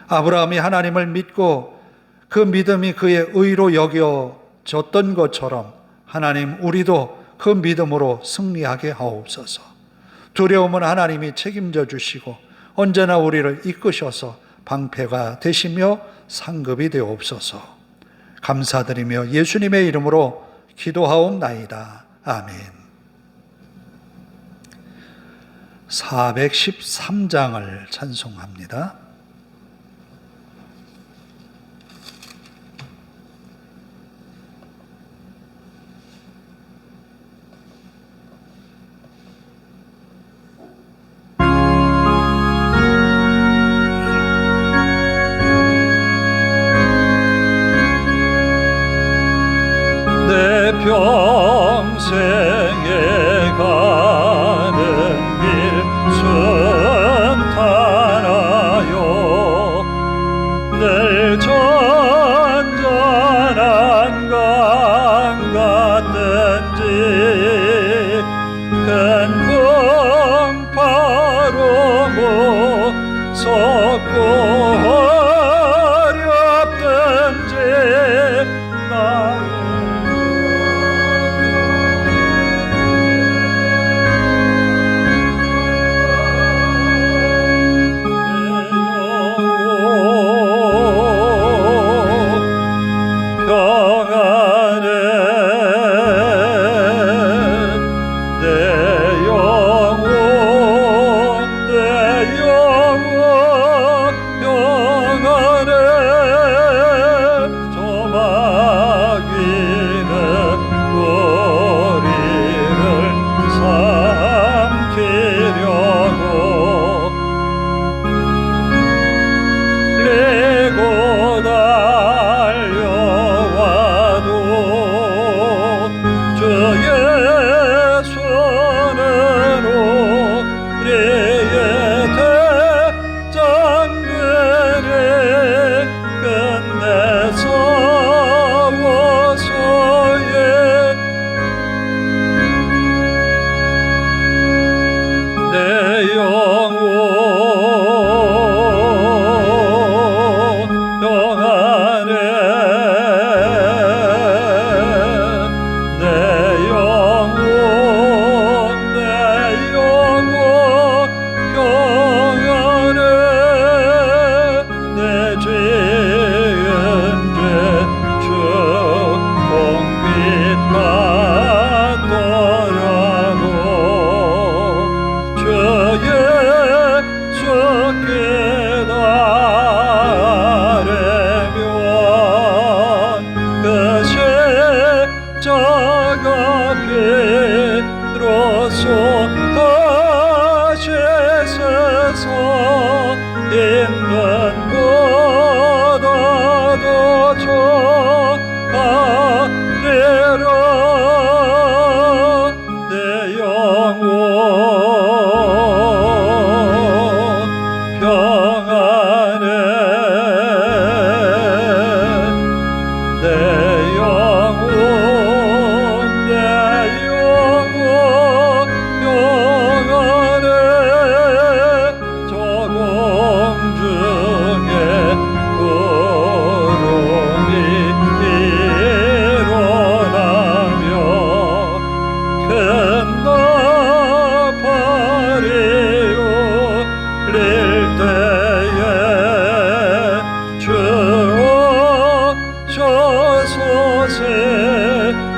아브라함이 하나님을 믿고 그 믿음이 그의 의로 여겨졌던 것처럼 하나님 우리도 그 믿음으로 승리하게 하옵소서. 두려움은 하나님이 책임져 주시고 언제나 우리를 이끄셔서 방패가 되시며 상급이 되옵소서. 감사드리며 예수님의 이름으로 기도하옵나이다. 아멘. 413장을 찬송합니다. 내 평생에 가는 길 순탄하여 늘 전전한 강 같든지 큰 풍파로 무섭고 어렵든지 내 영혼 내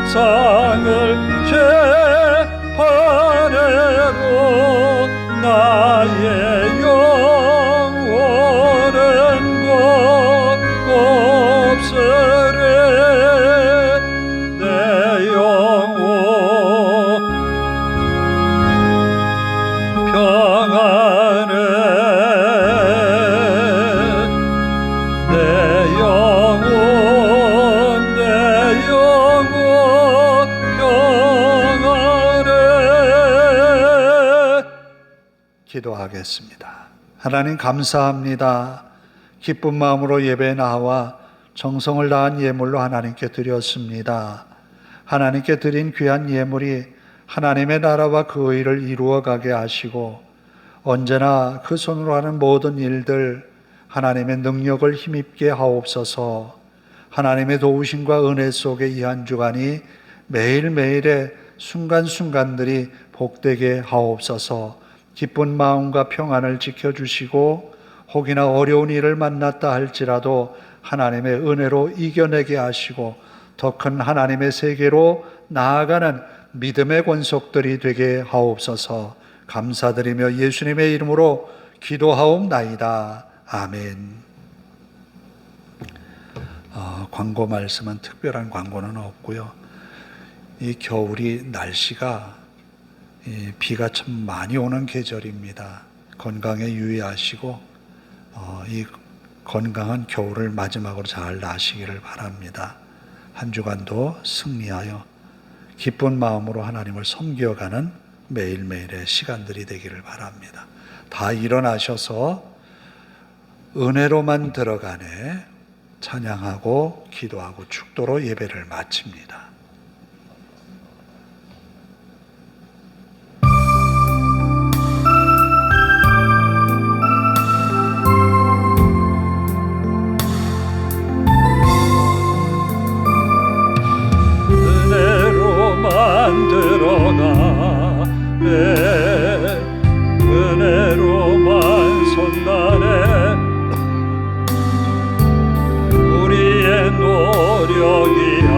세상을 재판해도 나의 영혼은 없으리. 내 영혼 평안해. 내 영혼 평안해. 기도하겠습니다. 하나님 감사합니다. 기쁜 마음으로 예배에 나와 정성을 다한 예물로 하나님께 드렸습니다. 하나님께 드린 귀한 예물이 하나님의 나라와 그 의를 이루어가게 하시고 언제나 그 손으로 하는 모든 일들 하나님의 능력을 힘입게 하옵소서. 하나님의 도우심과 은혜 속에 이 한 주간이 매일매일의 순간순간들이 복되게 하옵소서. 기쁜 마음과 평안을 지켜주시고 혹이나 어려운 일을 만났다 할지라도 하나님의 은혜로 이겨내게 하시고 더 큰 하나님의 세계로 나아가는 믿음의 권속들이 되게 하옵소서. 감사드리며 예수님의 이름으로 기도하옵나이다. 아멘. 광고 말씀은 특별한 광고는 없고요. 이 겨울이 날씨가 비가 참 많이 오는 계절입니다. 건강에 유의하시고 이 건강한 겨울을 마지막으로 잘 나시기를 바랍니다. 한 주간도 승리하여 기쁜 마음으로 하나님을 섬겨가는 매일매일의 시간들이 되기를 바랍니다. 다 일어나셔서 은혜로만 들어가네 찬양하고 기도하고 축도로 예배를 마칩니다. 은혜로만 들어가네 은혜로만 손나네 우리의 노력이야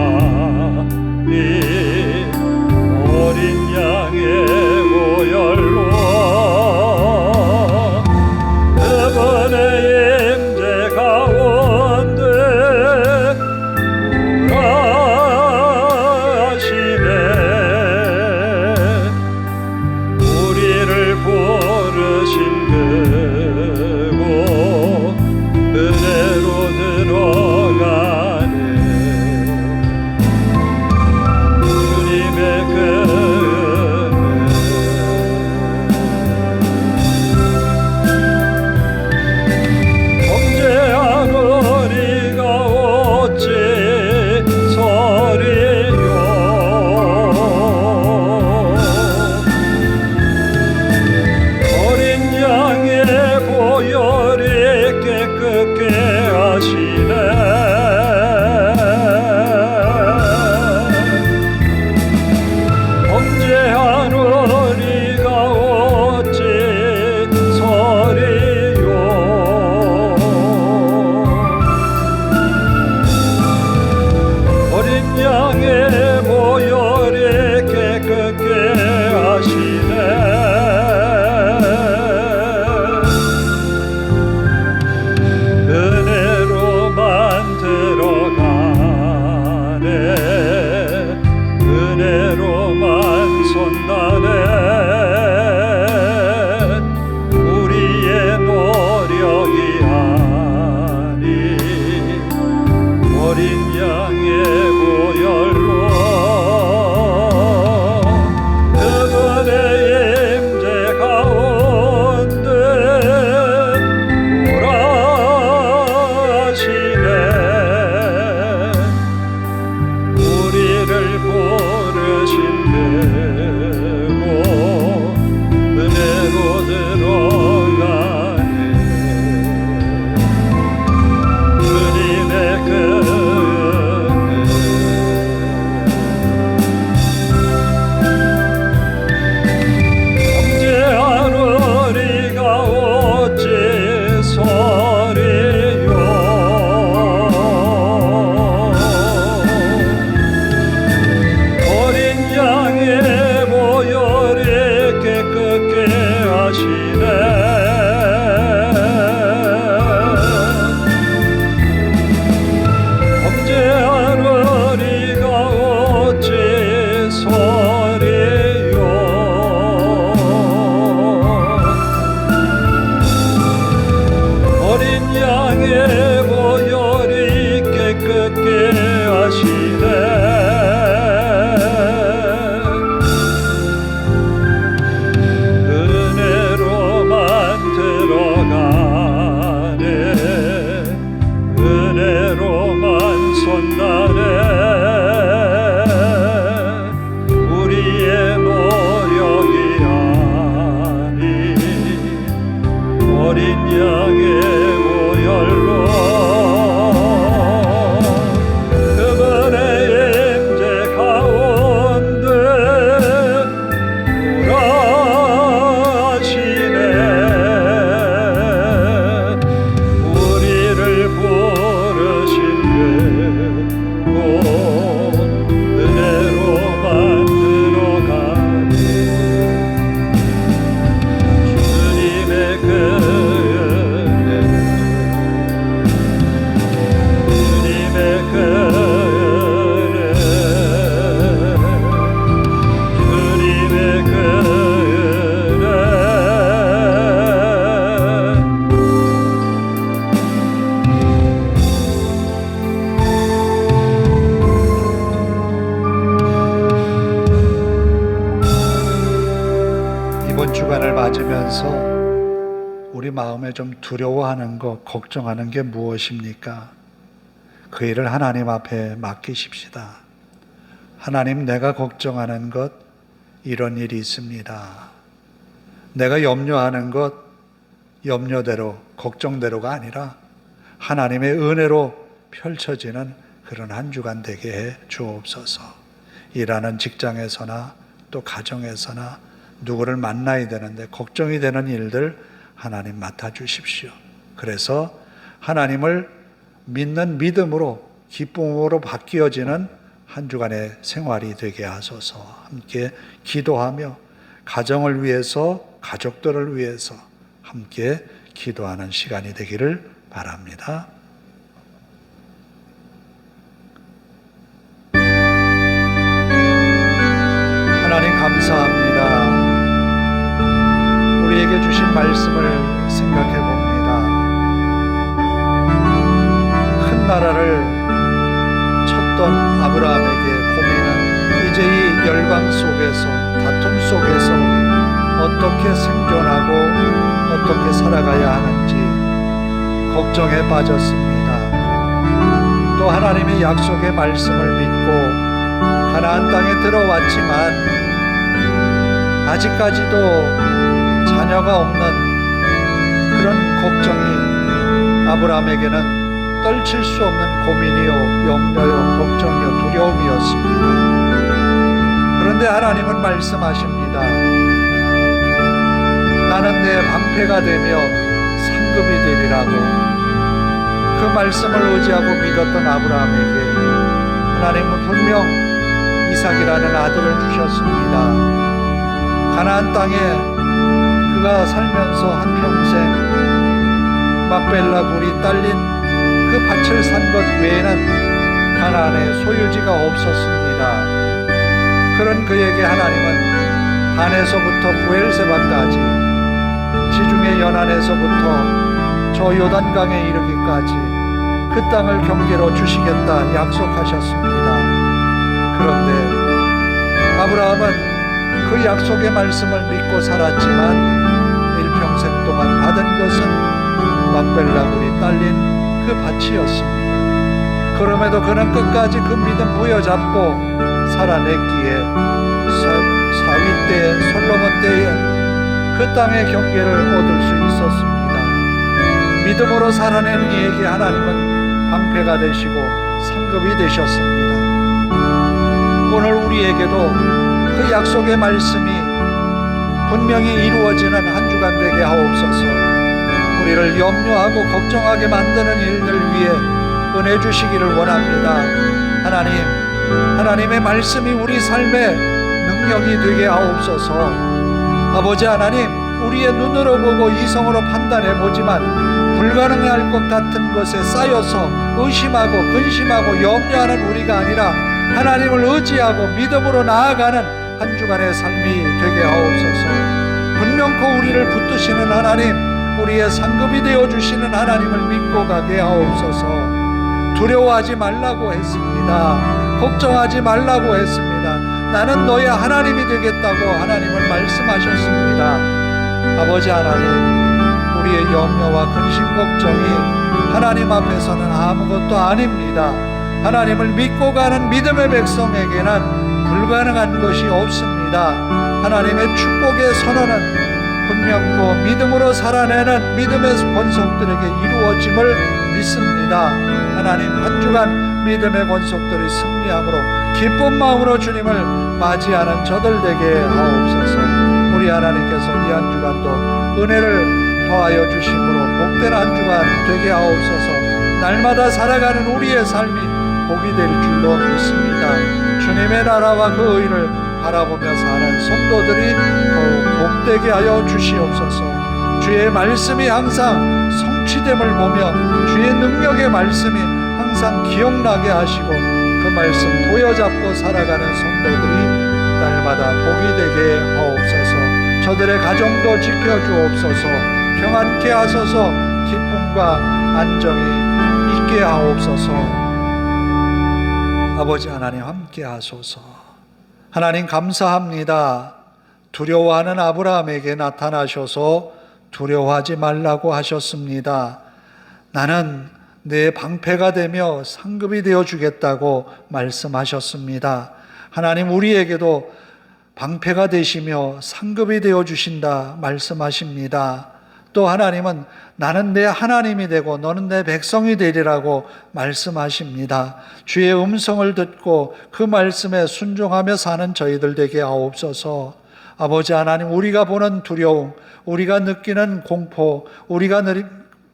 맞으면서 우리 마음에 좀 두려워하는 것, 걱정하는 게 무엇입니까? 그 일을 하나님 앞에 맡기십시다. 하나님, 내가 걱정하는 것, 이런 일이 있습니다. 내가 염려하는 것, 염려대로, 걱정대로가 아니라 하나님의 은혜로 펼쳐지는 그런 한 주간 되게 해 주옵소서. 일하는 직장에서나 또 가정에서나 누구를 만나야 되는데 걱정이 되는 일들 하나님 맡아주십시오. 그래서 하나님을 믿는 믿음으로 기쁨으로 바뀌어지는 한 주간의 생활이 되게 하소서. 함께 기도하며 가정을 위해서, 가족들을 위해서 함께 기도하는 시간이 되기를 바랍니다. 하나님 감사합니다. 우리에게 주신 말씀을 생각해 봅니다. 큰 나라를 쳤던 아브라함에게 고민은 이제 이 열방 속에서, 다툼 속에서 어떻게 생존하고 어떻게 살아가야 하는지 걱정에 빠졌습니다. 또 하나님의 약속의 말씀을 믿고 가나안 땅에 들어왔지만 아직까지도 자녀가 없는 그런 걱정이 아브라함에게는 떨칠 수 없는 고민이요, 염려요, 걱정이요, 두려움이었습니다. 그런데 하나님은 말씀하십니다. 나는 내 방패가 되며 상급이 되리라고. 그 말씀을 의지하고 믿었던 아브라함에게 하나님은 분명 이삭이라는 아들을 주셨습니다. 가나안 땅에 그가 살면서 한평생 막벨라 굴이 딸린 그 밭을 산 것 외에는 가나안에 소유지가 없었습니다. 그런 그에게 하나님은 단에서부터 부엘세바까지, 지중해 연안에서부터 저 요단강에 이르기까지 그 땅을 경계로 주시겠다 약속하셨습니다. 그런데 아브라함은 그 약속의 말씀을 믿고 살았지만 일평생 동안 받은 것은 막벨라굴이 딸린 그 밭이었습니다. 그럼에도 그는 끝까지 그 믿음 부여잡고 살아냈기에 사위 때, 솔로몬 때에 그 땅의 경계를 얻을 수 있었습니다. 믿음으로 살아낸 이에게 하나님은 방패가 되시고 상급이 되셨습니다. 오늘 우리에게도 그 약속의 말씀이 분명히 이루어지는 한 주간 되게 하옵소서. 우리를 염려하고 걱정하게 만드는 일들 위해 은혜 주시기를 원합니다. 하나님, 하나님의 말씀이 우리 삶의 능력이 되게 하옵소서. 아버지 하나님, 우리의 눈으로 보고 이성으로 판단해 보지만 불가능할 것 같은 것에 쌓여서 의심하고 근심하고 염려하는 우리가 아니라 하나님을 의지하고 믿음으로 나아가는 한 주간의 삶이 되게 하옵소서. 분명코 우리를 붙드시는 하나님, 우리의 상급이 되어주시는 하나님을 믿고 가게 하옵소서. 두려워하지 말라고 했습니다. 걱정하지 말라고 했습니다. 나는 너의 하나님이 되겠다고 하나님을 말씀하셨습니다. 아버지 하나님, 우리의 염려와 근심 걱정이 하나님 앞에서는 아무것도 아닙니다. 하나님을 믿고 가는 믿음의 백성에게는 불가능한 것이 없습니다. 하나님의 축복의 선언은 분명코 믿음으로 살아내는 믿음의 권속들에게 이루어짐을 믿습니다. 하나님, 한 주간 믿음의 권속들이 승리함으로 기쁜 마음으로 주님을 맞이하는 저들 되게 하옵소서. 우리 하나님께서 이 한 주간도 은혜를 더하여 주심으로 복된 한 주간 되게 하옵소서. 날마다 살아가는 우리의 삶이 복이 될 줄로 믿습니다. 주님의 나라와 그 의를 바라보며 사는 성도들이 더욱 복되게 하여 주시옵소서. 주의 말씀이 항상 성취됨을 보며 주의 능력의 말씀이 항상 기억나게 하시고 그 말씀 보여잡고 살아가는 성도들이 날마다 복이 되게 하옵소서. 저들의 가정도 지켜주옵소서. 평안케 하소서. 기쁨과 안정이 있게 하옵소서. 아버지 하나님 함께 하소서. 하나님 감사합니다. 두려워하는 아브라함에게 나타나셔서 두려워하지 말라고 하셨습니다. 나는 내 방패가 되며 상급이 되어 주겠다고 말씀하셨습니다. 하나님 우리에게도 방패가 되시며 상급이 되어 주신다 말씀하십니다. 또 하나님은 나는 내 하나님이 되고 너는 내 백성이 되리라고 말씀하십니다. 주의 음성을 듣고 그 말씀에 순종하며 사는 저희들 되게 하옵소서. 아버지 하나님, 우리가 보는 두려움, 우리가 느끼는 공포, 우리가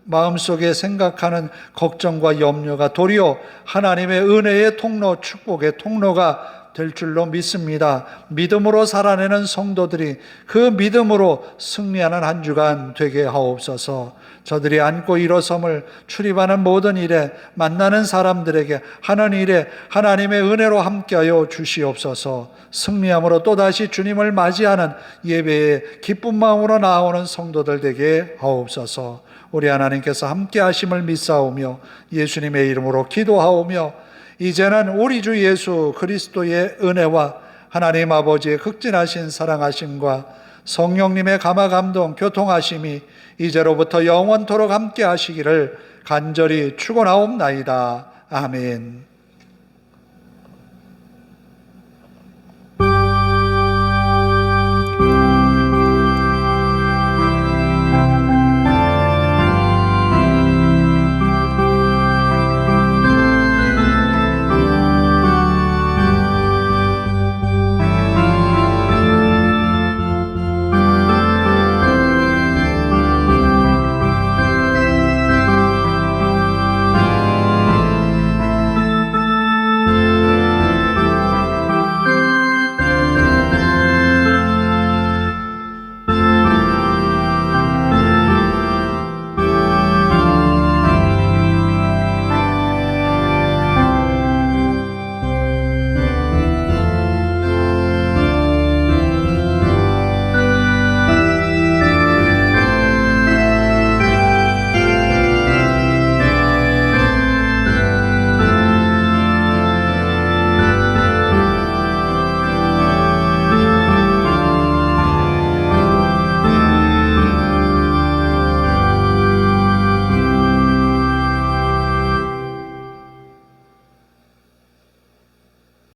마음속에 생각하는 걱정과 염려가 도리어 하나님의 은혜의 통로, 축복의 통로가 될 줄로 믿습니다. 믿음으로 살아내는 성도들이 그 믿음으로 승리하는 한 주간 되게 하옵소서. 저들이 안고 일어섬을 출입하는 모든 일에 만나는 사람들에게 하는 일에 하나님의 은혜로 함께하여 주시옵소서. 승리함으로 또다시 주님을 맞이하는 예배에 기쁜 마음으로 나아오는 성도들 되게 하옵소서. 우리 하나님께서 함께 하심을 믿사오며 예수님의 이름으로 기도하오며 이제는 우리 주 예수 그리스도의 은혜와 하나님 아버지의 극진하신 사랑하심과 성령님의 감화 감동 교통하심이 이제로부터 영원토록 함께 하시기를 간절히 축원하옵나이다. 아멘.